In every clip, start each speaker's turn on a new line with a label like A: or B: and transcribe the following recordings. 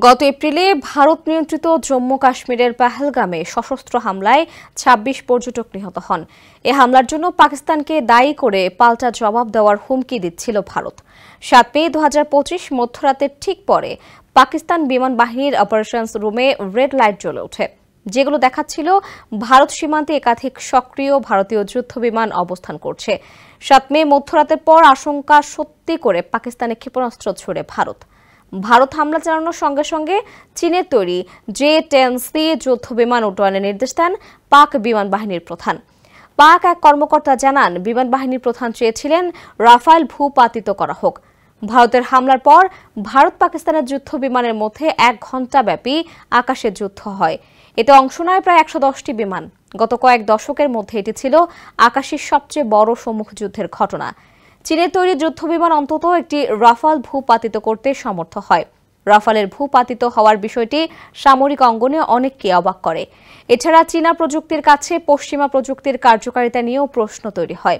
A: গত এপ্রিলে ভারত নিয়ন্ত্রিত জম্মু কাশ্মীরের পেহেলগামে সশস্ত্র হামলায় ২৬ পর্যটক নিহত হন। এ হামলার জন্য পাকিস্তানকে দায়ী করে পাল্টা জবাব দেওয়ার হুমকি দিচ্ছিল ভারত। ৭ মে ২০২৫ মধ্যরাতের ঠিক পরে পাকিস্তান বিমান বাহিনীর অপারেশনস রুমে রেড লাইট জ্বলে ওঠে, যেগুলো দেখাচ্ছিল ভারত সীমান্তে একাধিক সক্রিয় ভারতীয় যুদ্ধবিমান অবস্থান করছে। ৭ মে মধ্যরাতের পর আশঙ্কা সত্যি করে পাকিস্তানে ক্ষেপণাস্ত্র ছুড়ে ভারত হামলা চালানোর সঙ্গে সঙ্গে চীনের তৈরি J-10C যুদ্ধবিমান উড্ডয়নের নির্দেশ দেন পাক বিমান বাহিনীর প্রধান। পাক এক কর্মকর্তা জানান, বিমান বাহিনীর প্রধান চেয়েছিলেন রাফায়েল ভূপাতিত করা হোক। ভারতের হামলার পর ভারত পাকিস্তানের যুদ্ধবিমানের মধ্যে ১ ঘণ্টা ব্যাপী আকাশে যুদ্ধ হয়। এতে অংশ নেয় প্রায় ১১০টি বিমান। গত কয়েক দশকের মধ্যে এটি ছিল আকাশের সবচেয়ে বড় সম্মুখ যুদ্ধের ঘটনা। চীনের তৈরি যুদ্ধবিমান অন্তত একটি রাফাল ভূপাতিত করতে সমর্থ হয়। রাফালের ভূপাতিত হওয়ার বিষয়টি সামরিক অঙ্গনে অনেককে অবাক করে। এছাড়া চীনা প্রযুক্তির কাছে পশ্চিমা প্রযুক্তির কার্যকারিতা নিয়েও প্রশ্ন তৈরি হয়।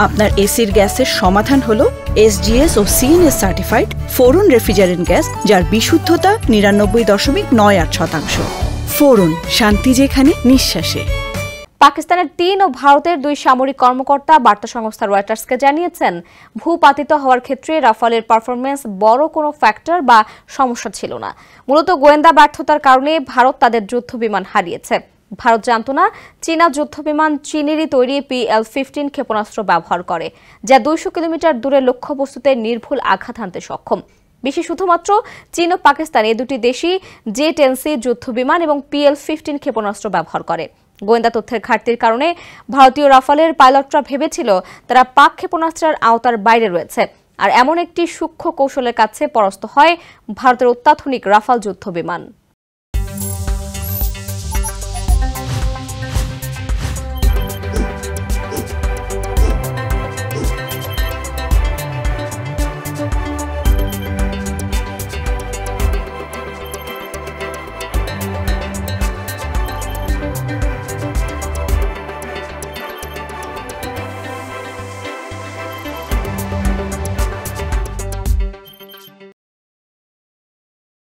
B: আপনার এসির গ্যাসের সমাধান হলো SGS ও CNS সার্টিফাইড ফোরন রেফ্রিজারেন্ট গ্যাস, যার বিশুদ্ধতা ৯৯.৯৮%। ফোরন, শান্তি যেখানে, নিঃশ্বাসে।
A: পাকিস্তানের ৩ ও ভারতের ২ সামরিক কর্মকর্তা বার্তা সংস্থা রয়টার্সকে জানিয়েছেন, ভূপাতিত হওয়ার ক্ষেত্রে রাফালের পারফরমেন্স বড় কোনো ফ্যাক্টর বা সমস্যা ছিল না। মূলত গোয়েন্দা ব্যর্থতার কারণে ভারত তাদের যুদ্ধবিমান হারিয়েছে। ভারত জানত না চীনা যুদ্ধবিমান চীনেরই তৈরি PL-15 ক্ষেপণাস্ত্র ব্যবহার করে, যা ২০০ কিলোমিটার দূরে লক্ষ্যবস্তুতে নির্ভুল আঘাত হানতে সক্ষম। বেশি শুধুমাত্র চীন ও পাকিস্তান এই দুটি দেশই J-10C যুদ্ধবিমান এবং PL-15 ক্ষেপণাস্ত্র ব্যবহার করে। গোয়েন্দা তথ্যের ঘাটতির কারণে ভারতীয় রাফালের পাইলটরা ভেবেছিল তারা পাক ক্ষেপণাস্ত্রের আওতার বাইরে রয়েছে, আর এমন একটি সূক্ষ্ম কৌশলের কাছে পরাস্ত হয় ভারতের অত্যাধুনিক রাফাল যুদ্ধবিমান।